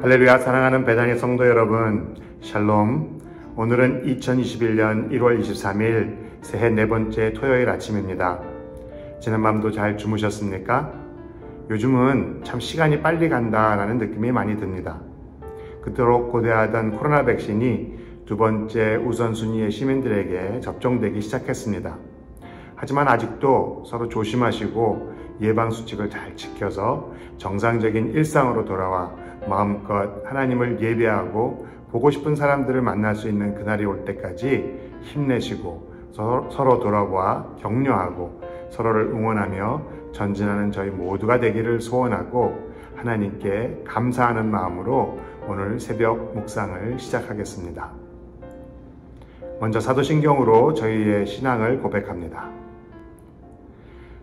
할렐루야. 사랑하는 베다니 성도 여러분, 샬롬. 오늘은 2021년 1월 23일 새해 네 번째 토요일 아침입니다. 지난밤도 잘 주무셨습니까? 요즘은 참 시간이 빨리 간다라는 느낌이 많이 듭니다. 그토록 고대하던 코로나 백신이 두 번째 우선순위의 시민들에게 접종되기 시작했습니다. 하지만 아직도 서로 조심하시고 예방수칙을 잘 지켜서 정상적인 일상으로 돌아와 마음껏 하나님을 예배하고 보고 싶은 사람들을 만날 수 있는 그날이 올 때까지 힘내시고 서로 돌아보아 격려하고 서로를 응원하며 전진하는 저희 모두가 되기를 소원하고 하나님께 감사하는 마음으로 오늘 새벽 묵상을 시작하겠습니다. 먼저 사도신경으로 저희의 신앙을 고백합니다.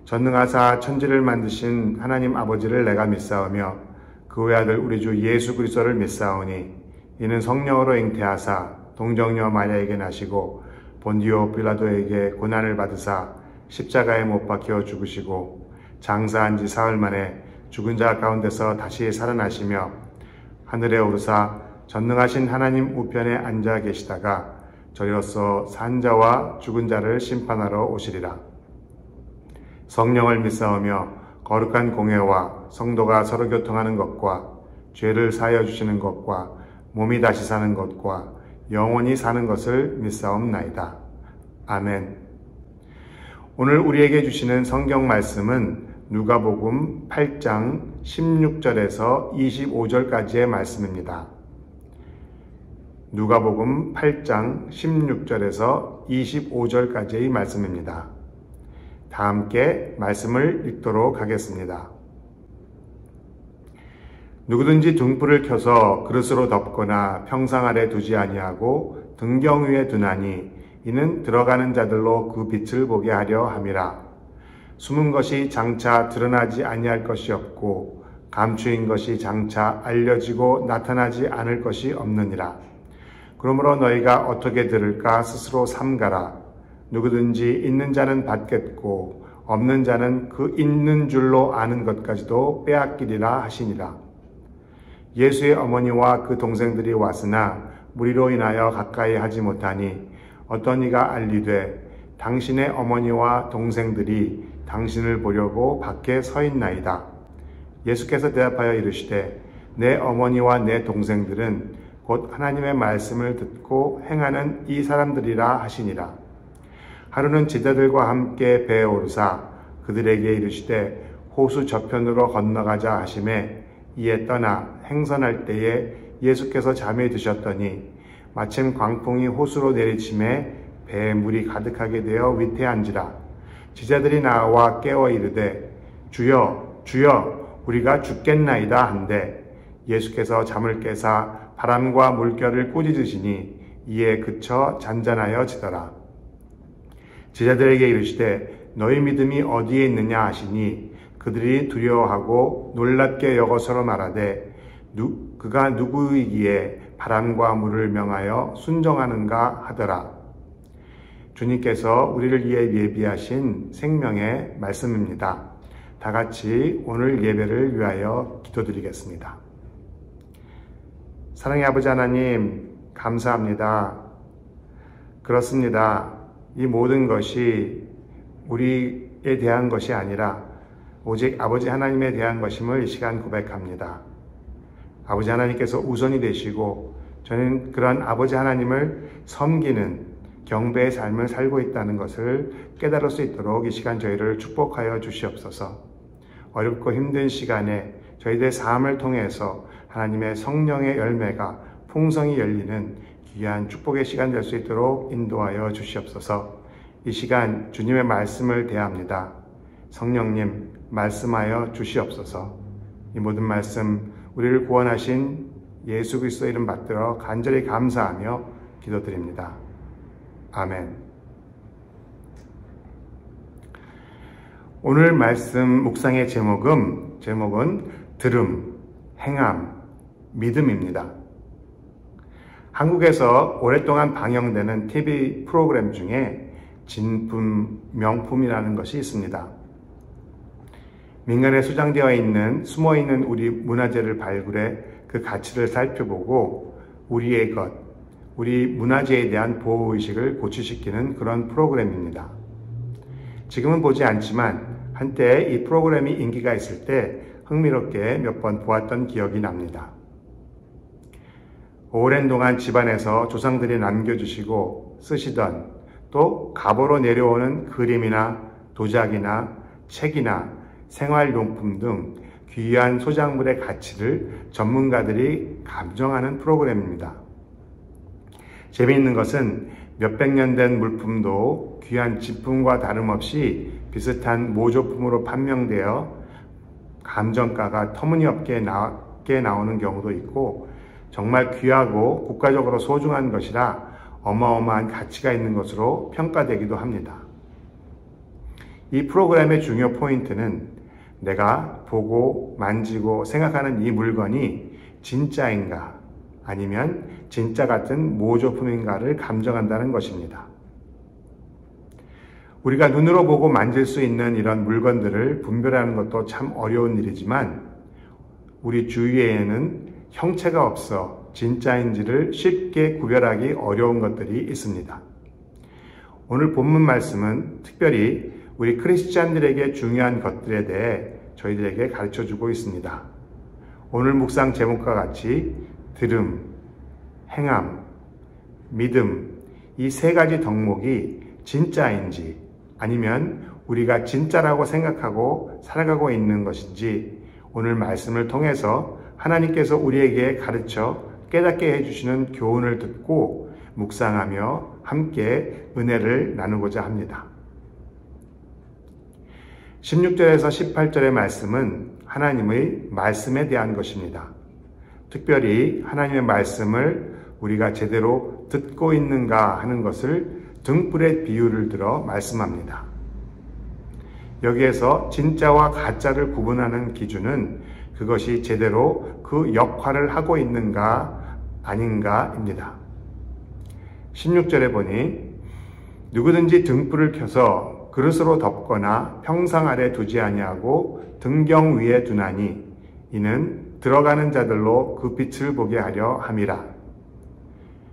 전능하사 천지를 만드신 하나님 아버지를 내가 믿사오며 그 외아들 우리 주 예수 그리스도를 믿사오니 이는 성령으로 잉태하사 동정녀 마리아에게 나시고 본디오 빌라도에게 고난을 받으사 십자가에 못 박혀 죽으시고 장사한 지 사흘 만에 죽은 자 가운데서 다시 살아나시며 하늘에 오르사 전능하신 하나님 우편에 앉아 계시다가 저리로서 산 자와 죽은 자를 심판하러 오시리라. 성령을 믿사오며 거룩한 공회와 성도가 서로 교통하는 것과 죄를 사하여 주시는 것과 몸이 다시 사는 것과 영원히 사는 것을 믿사옵나이다. 아멘. 오늘 우리에게 주시는 성경 말씀은 누가복음 8장 16절에서 25절까지의 말씀입니다. 누가복음 8장 16절에서 25절까지의 말씀입니다. 다 함께 말씀을 읽도록 하겠습니다. 누구든지 등불을 켜서 그릇으로 덮거나 평상 아래 두지 아니하고 등경 위에 두나니 이는 들어가는 자들로 그 빛을 보게 하려 함이라. 숨은 것이 장차 드러나지 아니할 것이 없고 감추인 것이 장차 알려지고 나타나지 않을 것이 없느니라. 그러므로 너희가 어떻게 들을까 스스로 삼가라. 누구든지 있는 자는 받겠고 없는 자는 그 있는 줄로 아는 것까지도 빼앗기리라 하시니라. 예수의 어머니와 그 동생들이 왔으나 무리로 인하여 가까이 하지 못하니 어떤 이가 알리되 당신의 어머니와 동생들이 당신을 보려고 밖에 서 있나이다. 예수께서 대답하여 이르시되 내 어머니와 내 동생들은 곧 하나님의 말씀을 듣고 행하는 이 사람들이라 하시니라. 하루는 제자들과 함께 배에 오르사 그들에게 이르시되 호수 저편으로 건너가자 하시매 이에 떠나 행선할 때에 예수께서 잠에 드셨더니 마침 광풍이 호수로 내리침에 배에 물이 가득하게 되어 위태한지라. 제자들이 나와 깨워 이르되 주여 주여 우리가 죽겠나이다 한데 예수께서 잠을 깨사 바람과 물결을 꾸짖으시니 이에 그쳐 잔잔하여 지더라. 제자들에게 이르시되 너희 믿음이 어디에 있느냐 하시니 그들이 두려워하고 놀랍게 여겨 서로 말하되 그가 누구이기에 바람과 물을 명하여 순종하는가 하더라. 주님께서 우리를 위해 예비하신 생명의 말씀입니다. 다 같이 오늘 예배를 위하여 기도드리겠습니다. 사랑의 아버지 하나님, 감사합니다. 그렇습니다. 이 모든 것이 우리에 대한 것이 아니라 오직 아버지 하나님에 대한 것임을 이 시간 고백합니다. 아버지 하나님께서 우선이 되시고 저는 그런 아버지 하나님을 섬기는 경배의 삶을 살고 있다는 것을 깨달을 수 있도록 이 시간 저희를 축복하여 주시옵소서. 어렵고 힘든 시간에 저희들의 삶을 통해서 하나님의 성령의 열매가 풍성히 열리는 귀한 축복의 시간 될 수 있도록 인도하여 주시옵소서. 이 시간 주님의 말씀을 대합니다. 성령님 말씀하여 주시옵소서. 이 모든 말씀 우리를 구원하신 예수 그리스도 이름 받들어 간절히 감사하며 기도드립니다. 아멘. 오늘 말씀 묵상의 제목은 들음, 행함, 믿음입니다. 한국에서 오랫동안 방영되는 TV 프로그램 중에 진품, 명품이라는 것이 있습니다. 민간에 수장되어 있는 숨어있는 우리 문화재를 발굴해 그 가치를 살펴보고 우리의 것, 우리 문화재에 대한 보호의식을 고취시키는 그런 프로그램입니다. 지금은 보지 않지만 한때 이 프로그램이 인기가 있을 때 흥미롭게 몇 번 보았던 기억이 납니다. 오랜 동안 집안에서 조상들이 남겨주시고 쓰시던 또 갑오로 내려오는 그림이나 도자기나 책이나 생활용품 등 귀한 소장물의 가치를 전문가들이 감정하는 프로그램입니다. 재미있는 것은 몇백 년 된 물품도 귀한 진품과 다름없이 비슷한 모조품으로 판명되어 감정가가 터무니없게 낮게 나오는 경우도 있고 정말 귀하고 국가적으로 소중한 것이라 어마어마한 가치가 있는 것으로 평가되기도 합니다. 이 프로그램의 중요 포인트는 내가 보고 만지고 생각하는 이 물건이 진짜인가 아니면 진짜 같은 모조품인가를 감정한다는 것입니다. 우리가 눈으로 보고 만질 수 있는 이런 물건들을 분별하는 것도 참 어려운 일이지만 우리 주위에는 형체가 없어 진짜인지를 쉽게 구별하기 어려운 것들이 있습니다. 오늘 본문 말씀은 특별히 우리 크리스찬들에게 중요한 것들에 대해 저희들에게 가르쳐주고 있습니다. 오늘 묵상 제목과 같이 들음, 행함, 믿음 이 세 가지 덕목이 진짜인지 아니면 우리가 진짜라고 생각하고 살아가고 있는 것인지 오늘 말씀을 통해서 하나님께서 우리에게 가르쳐 깨닫게 해주시는 교훈을 듣고 묵상하며 함께 은혜를 나누고자 합니다. 16절에서 18절의 말씀은 하나님의 말씀에 대한 것입니다. 특별히 하나님의 말씀을 우리가 제대로 듣고 있는가 하는 것을 등불의 비유를 들어 말씀합니다. 여기에서 진짜와 가짜를 구분하는 기준은 그것이 제대로 그 역할을 하고 있는가 아닌가입니다. 16절에 보니 누구든지 등불을 켜서 그릇으로 덮거나 평상 아래 두지 아니하고 등경 위에 두나니 이는 들어가는 자들로 그 빛을 보게 하려 함이라.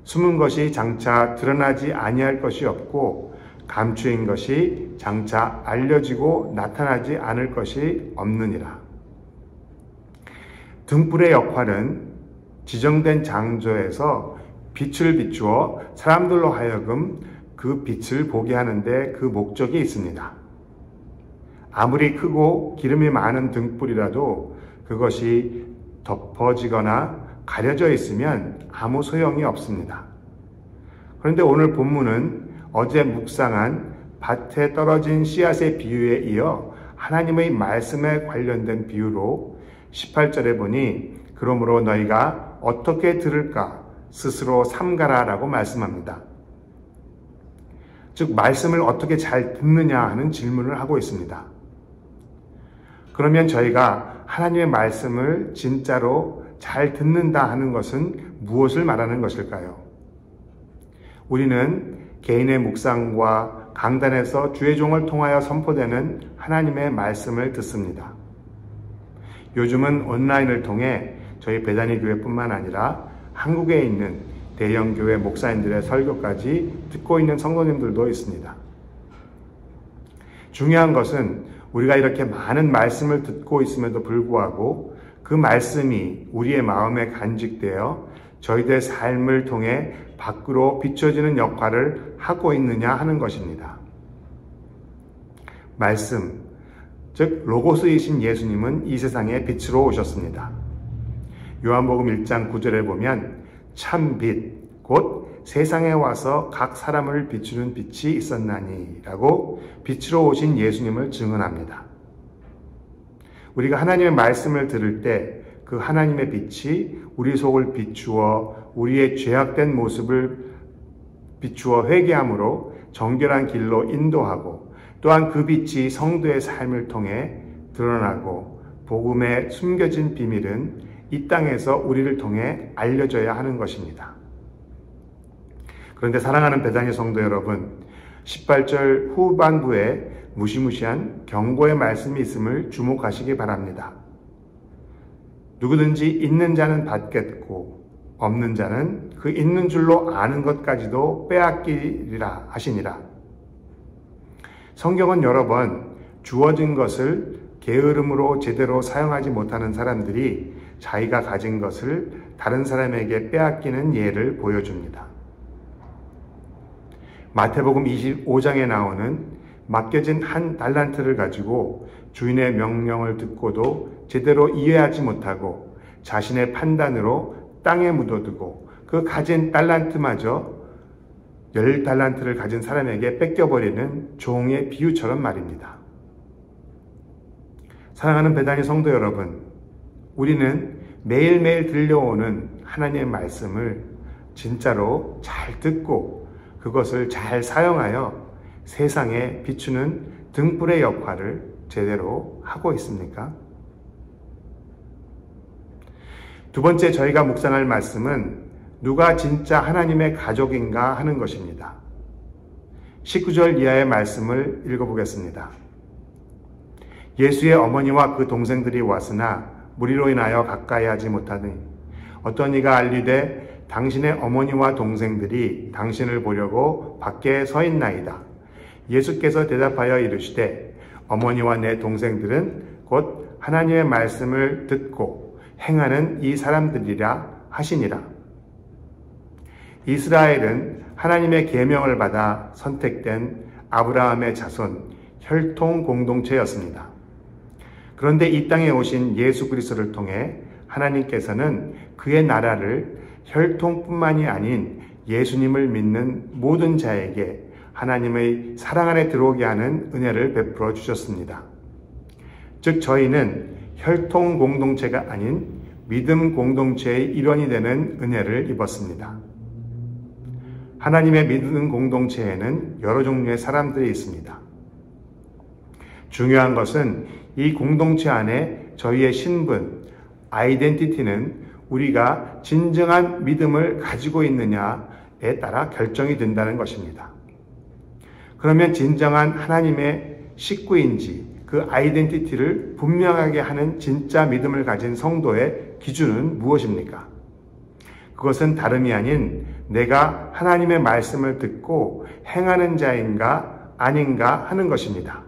숨은 것이 장차 드러나지 아니할 것이 없고 감추인 것이 장차 알려지고 나타나지 않을 것이 없느니라. 등불의 역할은 지정된 장소에서 빛을 비추어 사람들로 하여금 그 빛을 보게 하는데 그 목적이 있습니다. 아무리 크고 기름이 많은 등불이라도 그것이 덮어지거나 가려져 있으면 아무 소용이 없습니다. 그런데 오늘 본문은 어제 묵상한 밭에 떨어진 씨앗의 비유에 이어 하나님의 말씀에 관련된 비유로 18절에 보니 그러므로 너희가 어떻게 들을까 스스로 삼가라 라고 말씀합니다. 즉 말씀을 어떻게 잘 듣느냐 하는 질문을 하고 있습니다. 그러면 저희가 하나님의 말씀을 진짜로 잘 듣는다 하는 것은 무엇을 말하는 것일까요? 우리는 개인의 묵상과 강단에서 주의 종을 통하여 선포되는 하나님의 말씀을 듣습니다. 요즘은 온라인을 통해 저희 베다니 교회뿐만 아니라 한국에 있는 대형 교회 목사님들의 설교까지 듣고 있는 성도님들도 있습니다. 중요한 것은 우리가 이렇게 많은 말씀을 듣고 있음에도 불구하고 그 말씀이 우리의 마음에 간직되어 저희들의 삶을 통해 밖으로 비춰지는 역할을 하고 있느냐 하는 것입니다. 말씀, 즉 로고스이신 예수님은 이 세상에 빛으로 오셨습니다. 요한복음 1장 9절에 보면 참 빛, 곧 세상에 와서 각 사람을 비추는 빛이 있었나니 라고 빛으로 오신 예수님을 증언합니다. 우리가 하나님의 말씀을 들을 때 그 하나님의 빛이 우리 속을 비추어 우리의 죄악된 모습을 비추어 회개함으로 정결한 길로 인도하고 또한 그 빛이 성도의 삶을 통해 드러나고 복음의 숨겨진 비밀은 이 땅에서 우리를 통해 알려져야 하는 것입니다. 그런데 사랑하는 베다니 성도 여러분, 18절 후반부에 무시무시한 경고의 말씀이 있음을 주목하시기 바랍니다. 누구든지 있는 자는 받겠고 없는 자는 그 있는 줄로 아는 것까지도 빼앗기리라 하시니라. 성경은 여러 번 주어진 것을 게으름으로 제대로 사용하지 못하는 사람들이 자기가 가진 것을 다른 사람에게 빼앗기는 예를 보여줍니다. 마태복음 25장에 나오는 맡겨진 한 달란트를 가지고 주인의 명령을 듣고도 제대로 이해하지 못하고 자신의 판단으로 땅에 묻어두고 그 가진 달란트마저 10달란트를 가진 사람에게 뺏겨버리는 종의 비유처럼 말입니다. 사랑하는 베다니 성도 여러분, 우리는 매일매일 들려오는 하나님의 말씀을 진짜로 잘 듣고 그것을 잘 사용하여 세상에 비추는 등불의 역할을 제대로 하고 있습니까? 두 번째 저희가 묵상할 말씀은 누가 진짜 하나님의 가족인가 하는 것입니다. 19절 이하의 말씀을 읽어보겠습니다. 예수의 어머니와 그 동생들이 왔으나 무리로 인하여 가까이 하지 못하니 어떤 이가 알리되 당신의 어머니와 동생들이 당신을 보려고 밖에 서 있나이다. 예수께서 대답하여 이르시되 어머니와 내 동생들은 곧 하나님의 말씀을 듣고 행하는 이 사람들이라 하시니라. 이스라엘은 하나님의 계명을 받아 선택된 아브라함의 자손, 혈통 공동체였습니다. 그런데 이 땅에 오신 예수 그리스도를 통해 하나님께서는 그의 나라를 혈통뿐만이 아닌 예수님을 믿는 모든 자에게 하나님의 사랑 안에 들어오게 하는 은혜를 베풀어 주셨습니다. 즉 저희는 혈통 공동체가 아닌 믿음 공동체의 일원이 되는 은혜를 입었습니다. 하나님의 믿음 공동체에는 여러 종류의 사람들이 있습니다. 중요한 것은 이 공동체 안에 저희의 신분, 아이덴티티는 우리가 진정한 믿음을 가지고 있느냐에 따라 결정이 된다는 것입니다. 그러면 진정한 하나님의 식구인지 그 아이덴티티를 분명하게 하는 진짜 믿음을 가진 성도의 기준은 무엇입니까? 그것은 다름이 아닌 내가 하나님의 말씀을 듣고 행하는 자인가 아닌가 하는 것입니다.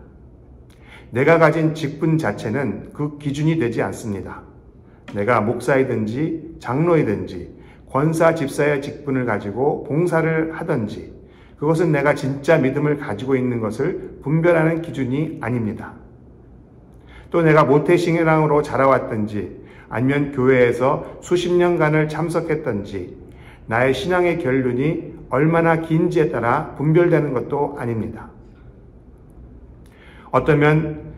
내가 가진 직분 자체는 그 기준이 되지 않습니다. 내가 목사이든지 장로이든지 권사 집사의 직분을 가지고 봉사를 하든지 그것은 내가 진짜 믿음을 가지고 있는 것을 분별하는 기준이 아닙니다. 또 내가 모태신앙으로 자라왔든지 아니면 교회에서 수십 년간을 참석했든지 나의 신앙의 결론이 얼마나 긴지에 따라 분별되는 것도 아닙니다. 어쩌면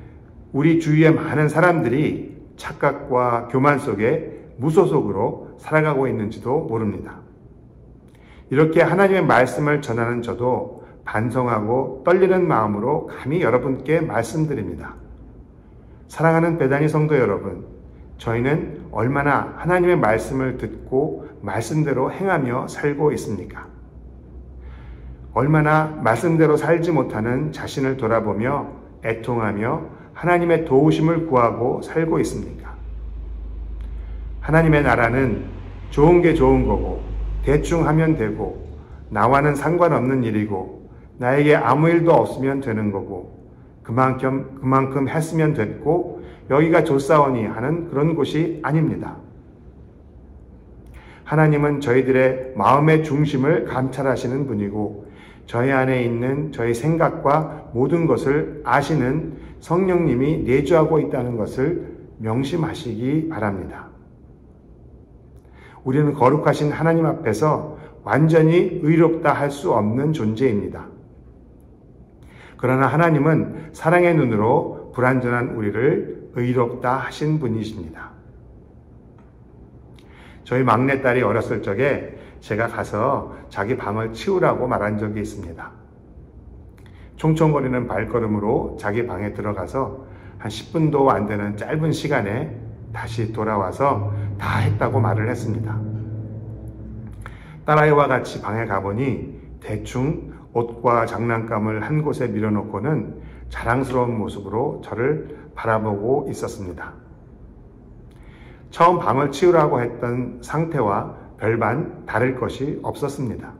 우리 주위의 많은 사람들이 착각과 교만 속에 무소속으로 살아가고 있는지도 모릅니다. 이렇게 하나님의 말씀을 전하는 저도 반성하고 떨리는 마음으로 감히 여러분께 말씀드립니다. 사랑하는 베다니 성도 여러분, 저희는 얼마나 하나님의 말씀을 듣고 말씀대로 행하며 살고 있습니까? 얼마나 말씀대로 살지 못하는 자신을 돌아보며 애통하며 하나님의 도우심을 구하고 살고 있습니까? 하나님의 나라는 좋은 게 좋은 거고 대충 하면 되고 나와는 상관없는 일이고 나에게 아무 일도 없으면 되는 거고 그만큼 했으면 됐고 여기가 좋사오니 하는 그런 곳이 아닙니다. 하나님은 저희들의 마음의 중심을 감찰하시는 분이고 저희 안에 있는 저희 생각과 모든 것을 아시는 성령님이 내주하고 있다는 것을 명심하시기 바랍니다. 우리는 거룩하신 하나님 앞에서 완전히 의롭다 할 수 없는 존재입니다. 그러나 하나님은 사랑의 눈으로 불완전한 우리를 의롭다 하신 분이십니다. 저희 막내딸이 어렸을 적에 제가 가서 자기 방을 치우라고 말한 적이 있습니다. 총총거리는 발걸음으로 자기 방에 들어가서 한 10분도 안 되는 짧은 시간에 다시 돌아와서 다 했다고 말을 했습니다. 딸아이와 같이 방에 가보니 대충 옷과 장난감을 한 곳에 밀어놓고는 자랑스러운 모습으로 저를 바라보고 있었습니다. 처음 방을 치우라고 했던 상태와 별반 다를 것이 없었습니다.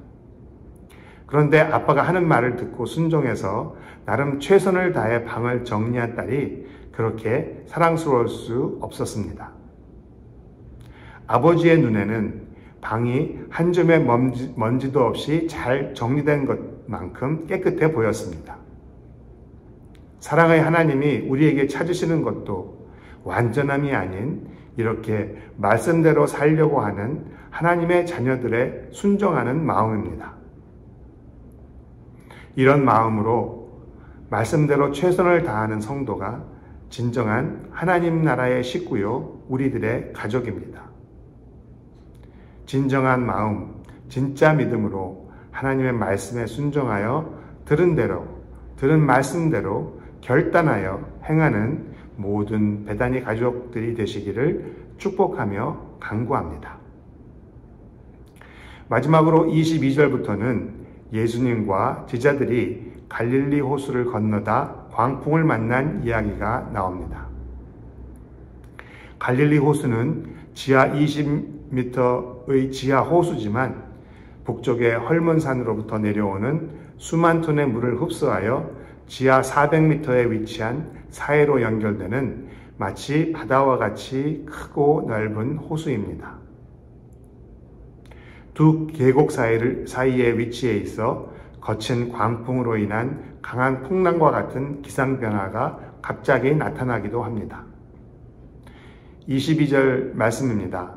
그런데 아빠가 하는 말을 듣고 순종해서 나름 최선을 다해 방을 정리한 딸이 그렇게 사랑스러울 수 없었습니다. 아버지의 눈에는 방이 한 점의 먼지도 없이 잘 정리된 것만큼 깨끗해 보였습니다. 사랑의 하나님이 우리에게 찾으시는 것도 완전함이 아닌 이렇게 말씀대로 살려고 하는 하나님의 자녀들의 순종하는 마음입니다. 이런 마음으로 말씀대로 최선을 다하는 성도가 진정한 하나님 나라의 식구요, 우리들의 가족입니다. 진정한 마음, 진짜 믿음으로 하나님의 말씀에 순종하여 들은 말씀대로 결단하여 행하는 모든 베다니 가족들이 되시기를 축복하며 간구합니다. 마지막으로 22절부터는 예수님과 제자들이 갈릴리 호수를 건너다 광풍을 만난 이야기가 나옵니다. 갈릴리 호수는 지하 20m의 지하 호수지만 북쪽의 헐몬산으로부터 내려오는 수만 톤의 물을 흡수하여 지하 400m에 위치한 사해로 연결되는 마치 바다와 같이 크고 넓은 호수입니다. 두 계곡 사이에 위치해 있어 거친 광풍으로 인한 강한 풍랑과 같은 기상변화가 갑자기 나타나기도 합니다. 22절 말씀입니다.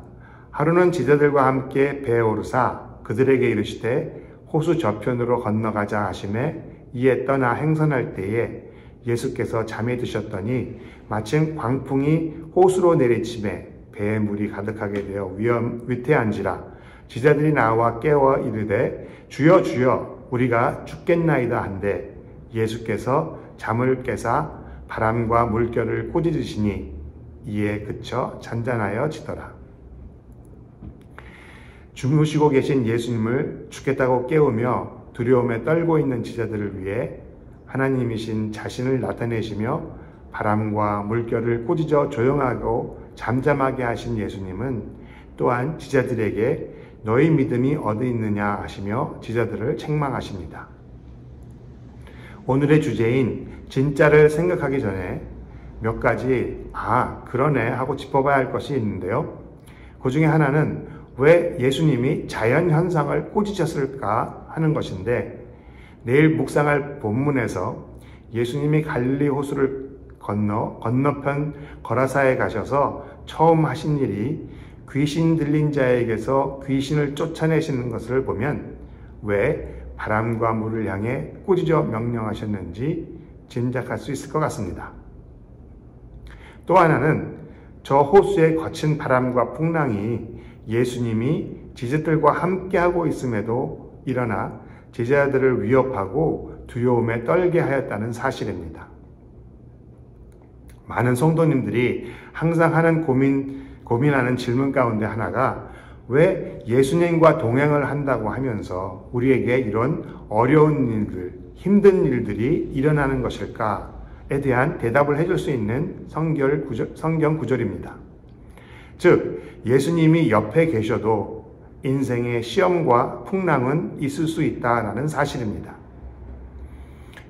하루는 제자들과 함께 배에 오르사 그들에게 이르시되 호수 저편으로 건너가자 하시매 이에 떠나 행선할 때에 예수께서 잠에 드셨더니 마침 광풍이 호수로 내리침에 배에 물이 가득하게 되어 위태한지라 제자들이 나와 깨워 이르되 주여 주여 우리가 죽겠나이다 한데 예수께서 잠을 깨사 바람과 물결을 꾸짖으시니 이에 그쳐 잔잔하여 지더라. 주무시고 계신 예수님을 죽겠다고 깨우며 두려움에 떨고 있는 제자들을 위해 하나님이신 자신을 나타내시며 바람과 물결을 꾸짖어 조용하고 잠잠하게 하신 예수님은 또한 제자들에게 너희 믿음이 어디 있느냐 하시며 제자들을 책망하십니다. 오늘의 주제인 진짜를 생각하기 전에 몇 가지 그러네 하고 짚어봐야 할 것이 있는데요. 그 중에 하나는 왜 예수님이 자연현상을 꾸짖으셨을까 하는 것인데 내일 묵상할 본문에서 예수님이 갈릴리 호수를 건너편 거라사에 가셔서 처음 하신 일이 귀신 들린 자에게서 귀신을 쫓아내시는 것을 보면 왜 바람과 물을 향해 꾸짖어 명령하셨는지 짐작할 수 있을 것 같습니다. 또 하나는 저 호수의 거친 바람과 풍랑이 예수님이 제자들과 함께하고 있음에도 일어나 제자들을 위협하고 두려움에 떨게 하였다는 사실입니다. 많은 성도님들이 항상 하는 고민하는 질문 가운데 하나가 왜 예수님과 동행을 한다고 하면서 우리에게 이런 어려운 일들, 힘든 일들이 일어나는 것일까에 대한 대답을 해줄 수 있는 성경 구절입니다. 즉, 예수님이 옆에 계셔도 인생의 시험과 풍랑은 있을 수 있다는 사실입니다.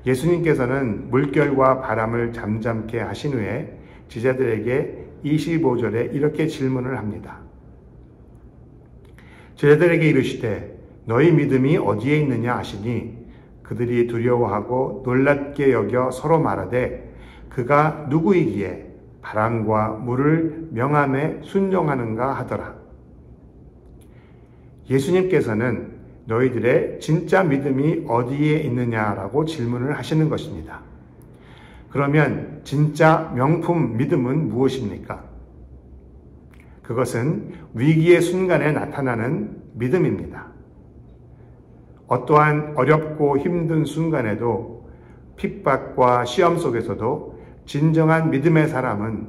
예수님께서는 물결과 바람을 잠잠케 하신 후에 제자들에게 25절에 이렇게 질문을 합니다. 제자들에게 이르시되 너희 믿음이 어디에 있느냐 하시니 그들이 두려워하고 놀랍게 여겨 서로 말하되 그가 누구이기에 바람과 물을 명함에 순종하는가 하더라. 예수님께서는 너희들의 진짜 믿음이 어디에 있느냐라고 질문을 하시는 것입니다. 그러면 진짜 명품 믿음은 무엇입니까? 그것은 위기의 순간에 나타나는 믿음입니다. 어떠한 어렵고 힘든 순간에도 핍박과 시험 속에서도 진정한 믿음의 사람은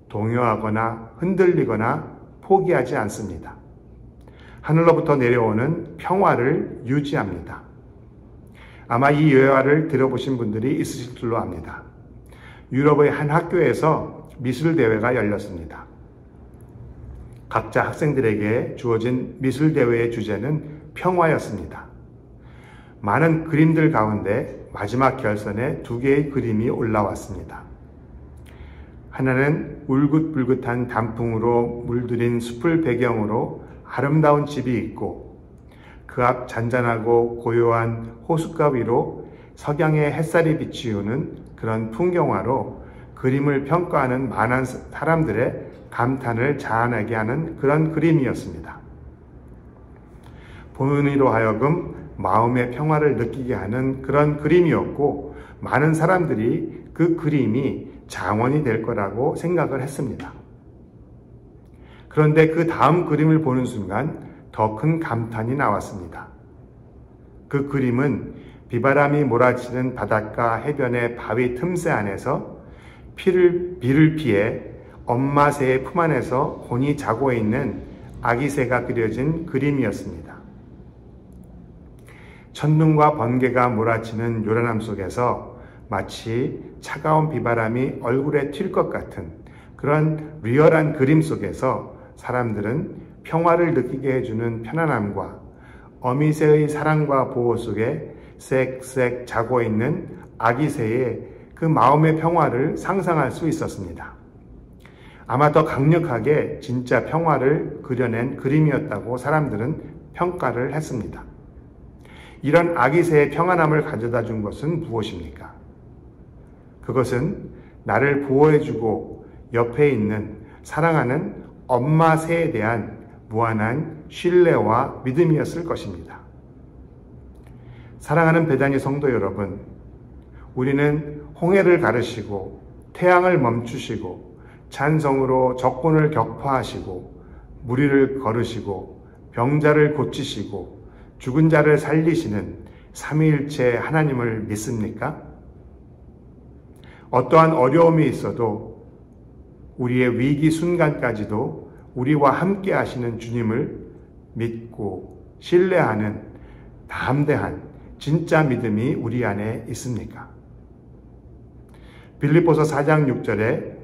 동요하거나 흔들리거나 포기하지 않습니다. 하늘로부터 내려오는 평화를 유지합니다. 아마 이 예화를 들어보신 분들이 있으실 줄로 압니다. 유럽의 한 학교에서 미술 대회가 열렸습니다. 각자 학생들에게 주어진 미술대회의 주제는 평화였습니다. 많은 그림들 가운데 마지막 결선에 2개의 그림이 올라왔습니다. 하나는 울긋불긋한 단풍으로 물들인 숲을 배경으로 아름다운 집이 있고 그 앞 잔잔하고 고요한 호숫가 위로 석양의 햇살이 비치우는 그런 풍경화로 그림을 평가하는 많은 사람들의 감탄을 자아내게 하는 그런 그림이었습니다. 보는 이로 하여금 마음의 평화를 느끼게 하는 그런 그림이었고 많은 사람들이 그 그림이 장원이 될 거라고 생각을 했습니다. 그런데 그 다음 그림을 보는 순간 더 큰 감탄이 나왔습니다. 그 그림은 비바람이 몰아치는 바닷가 해변의 바위 틈새 안에서 비를 피해 엄마 새의 품 안에서 곤히 자고 있는 아기 새가 그려진 그림이었습니다. 천둥과 번개가 몰아치는 요란함 속에서 마치 차가운 비바람이 얼굴에 튈 것 같은 그런 리얼한 그림 속에서 사람들은 평화를 느끼게 해주는 편안함과 어미새의 사랑과 보호 속에 쌕쌕 자고 있는 아기 새의 그 마음의 평화를 상상할 수 있었습니다. 아마 더 강력하게 진짜 평화를 그려낸 그림이었다고 사람들은 평가를 했습니다. 이런 아기 새의 평안함을 가져다 준 것은 무엇입니까? 그것은 나를 보호해주고 옆에 있는 사랑하는 엄마 새에 대한 무한한 신뢰와 믿음이었을 것입니다. 사랑하는 베다니 성도 여러분, 우리는 홍해를 가르시고 태양을 멈추시고 찬성으로 적군을 격파하시고 무리를 거르시고 병자를 고치시고 죽은 자를 살리시는 삼위일체 하나님을 믿습니까? 어떠한 어려움이 있어도 우리의 위기 순간까지도 우리와 함께 하시는 주님을 믿고 신뢰하는 담대한 진짜 믿음이 우리 안에 있습니까? 빌립보서 4장 6절에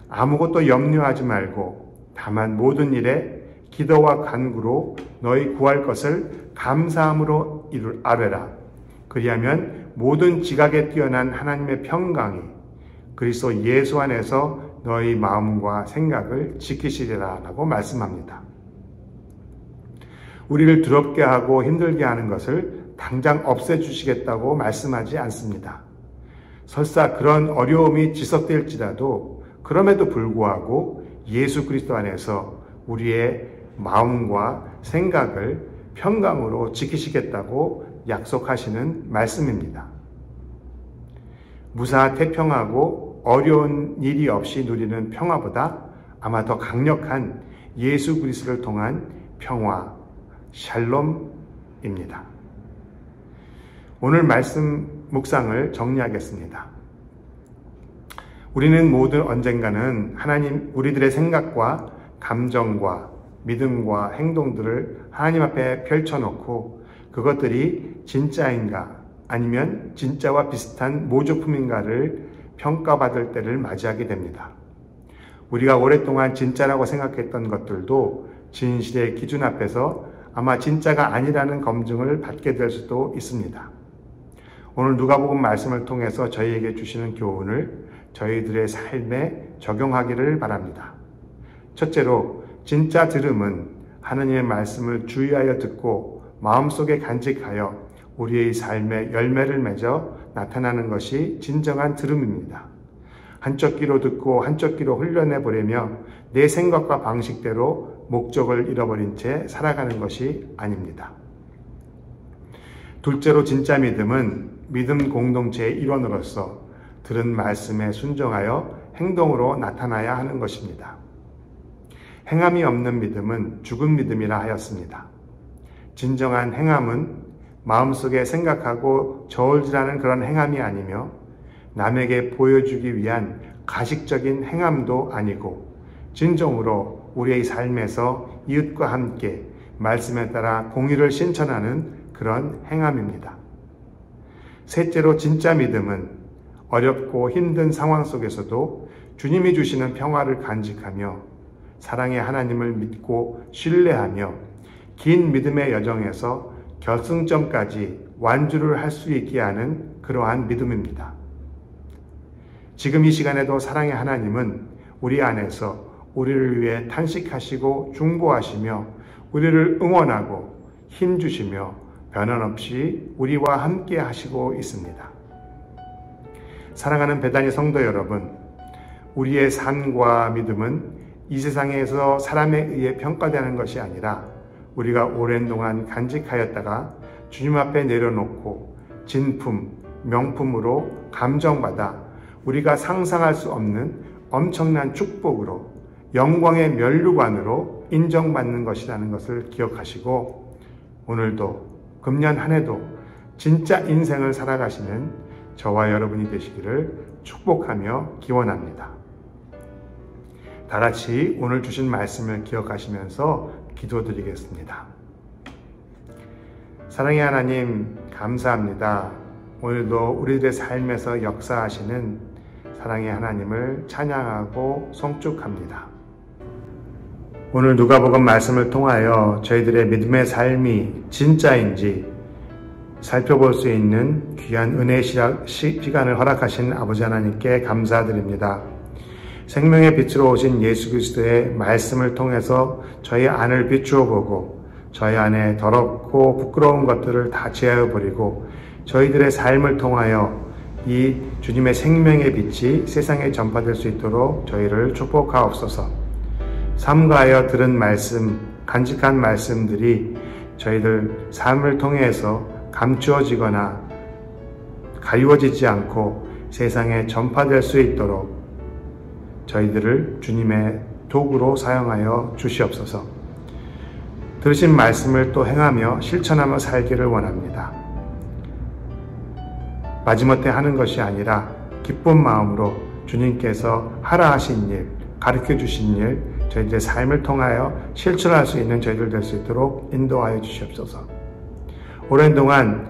아무것도 염려하지 말고 다만 모든 일에 기도와 간구로 너희 구할 것을 감사함으로 아뢰라. 그리하면 모든 지각에 뛰어난 하나님의 평강이 그리스도 예수 안에서 너희 마음과 생각을 지키시리라 라고 말씀합니다. 우리를 두렵게 하고 힘들게 하는 것을 당장 없애주시겠다고 말씀하지 않습니다. 설사 그런 어려움이 지속될지라도 그럼에도 불구하고 예수 그리스도 안에서 우리의 마음과 생각을 평강으로 지키시겠다고 약속하시는 말씀입니다. 무사 태평하고 어려운 일이 없이 누리는 평화보다 아마 더 강력한 예수 그리스도를 통한 평화, 샬롬입니다. 오늘 말씀 묵상을 정리하겠습니다. 우리는 모두 언젠가는 하나님, 우리들의 생각과 감정과 믿음과 행동들을 하나님 앞에 펼쳐놓고 그것들이 진짜인가 아니면 진짜와 비슷한 모조품인가를 평가받을 때를 맞이하게 됩니다. 우리가 오랫동안 진짜라고 생각했던 것들도 진실의 기준 앞에서 아마 진짜가 아니라는 검증을 받게 될 수도 있습니다. 오늘 누가복음 말씀을 통해서 저희에게 주시는 교훈을 저희들의 삶에 적용하기를 바랍니다. 첫째로 진짜 들음은 하느님의 말씀을 주의하여 듣고 마음속에 간직하여 우리의 삶에 열매를 맺어 나타나는 것이 진정한 들음입니다. 한쪽 귀로 듣고 한쪽 귀로 흘려내버리며 내 생각과 방식대로 목적을 잃어버린 채 살아가는 것이 아닙니다. 둘째로 진짜 믿음은 믿음 공동체의 일원으로서 들은 말씀에 순종하여 행동으로 나타나야 하는 것입니다. 행함이 없는 믿음은 죽은 믿음이라 하였습니다. 진정한 행함은 마음속에 생각하고 저울질하는 그런 행함이 아니며 남에게 보여주기 위한 가식적인 행함도 아니고 진정으로 우리의 삶에서 이웃과 함께 말씀에 따라 공의를 실천하는 그런 행함입니다. 셋째로 진짜 믿음은 어렵고 힘든 상황 속에서도 주님이 주시는 평화를 간직하며 사랑의 하나님을 믿고 신뢰하며 긴 믿음의 여정에서 결승점까지 완주를 할 수 있게 하는 그러한 믿음입니다. 지금 이 시간에도 사랑의 하나님은 우리 안에서 우리를 위해 탄식하시고 중보하시며 우리를 응원하고 힘주시며 변함없이 우리와 함께 하시고 있습니다. 사랑하는 베다니 성도 여러분, 우리의 삶과 믿음은 이 세상에서 사람에 의해 평가되는 것이 아니라 우리가 오랜 동안 간직하였다가 주님 앞에 내려놓고 진품, 명품으로 감정받아 우리가 상상할 수 없는 엄청난 축복으로 영광의 면류관으로 인정받는 것이라는 것을 기억하시고 오늘도 금년 한 해도 진짜 인생을 살아가시는 저와 여러분이 되시기를 축복하며 기원합니다. 다 같이 오늘 주신 말씀을 기억하시면서 기도드리겠습니다. 사랑의 하나님, 감사합니다. 오늘도 우리들의 삶에서 역사하시는 사랑의 하나님을 찬양하고 송축합니다. 오늘 누가복음 말씀을 통하여 저희들의 믿음의 삶이 진짜인지 살펴볼 수 있는 귀한 은혜의 시간을 허락하신 아버지 하나님께 감사드립니다. 생명의 빛으로 오신 예수 그리스도의 말씀을 통해서 저희 안을 비추어 보고 저희 안에 더럽고 부끄러운 것들을 다 제하여 버리고 저희들의 삶을 통하여 이 주님의 생명의 빛이 세상에 전파될 수 있도록 저희를 축복하옵소서. 삼가하여 들은 말씀, 간직한 말씀들이 저희들 삶을 통해서 감추어지거나 가리워지지 않고 세상에 전파될 수 있도록 저희들을 주님의 도구로 사용하여 주시옵소서. 들으신 말씀을 또 행하며 실천하며 살기를 원합니다. 마지못해 하는 것이 아니라 기쁜 마음으로 주님께서 하라 하신 일, 가르쳐 주신 일, 저희들의 삶을 통하여 실천할 수 있는 저희들 될 수 있도록 인도하여 주시옵소서. 오랜 동안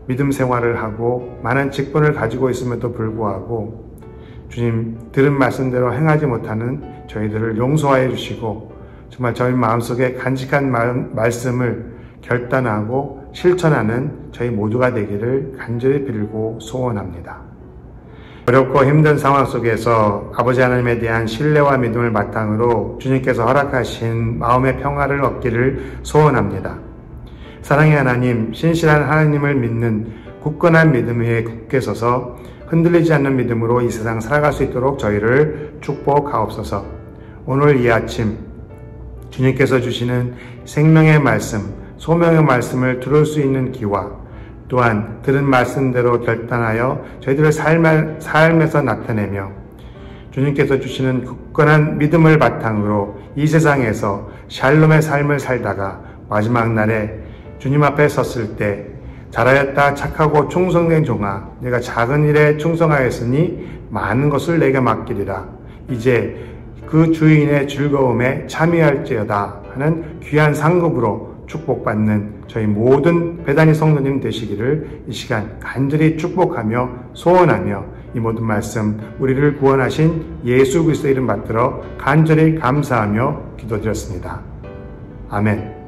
믿음 생활을 하고 많은 직분을 가지고 있음에도 불구하고 주님 들은 말씀대로 행하지 못하는 저희들을 용서하여 주시고 정말 저희 마음속에 간직한 말씀을 결단하고 실천하는 저희 모두가 되기를 간절히 빌고 소원합니다. 어렵고 힘든 상황 속에서 아버지 하나님에 대한 신뢰와 믿음을 바탕으로 주님께서 허락하신 마음의 평화를 얻기를 소원합니다. 사랑의 하나님, 신실한 하나님을 믿는 굳건한 믿음 위에 굳게 서서 흔들리지 않는 믿음으로 이 세상 살아갈 수 있도록 저희를 축복하옵소서. 오늘 이 아침 주님께서 주시는 생명의 말씀, 소명의 말씀을 들을 수 있는 귀와 또한 들은 말씀대로 결단하여 저희들의 삶에서 나타내며 주님께서 주시는 굳건한 믿음을 바탕으로 이 세상에서 샬롬의 삶을 살다가 마지막 날에 주님 앞에 섰을 때 잘하였다 착하고 충성된 종아, 내가 작은 일에 충성하였으니 많은 것을 내게 맡기리라. 이제 그 주인의 즐거움에 참여할지어다 하는 귀한 상급으로 축복받는 저희 모든 베다니 성도님 되시기를 이 시간 간절히 축복하며 소원하며 이 모든 말씀 우리를 구원하신 예수 그리스도의 이름 받들어 간절히 감사하며 기도드렸습니다. 아멘.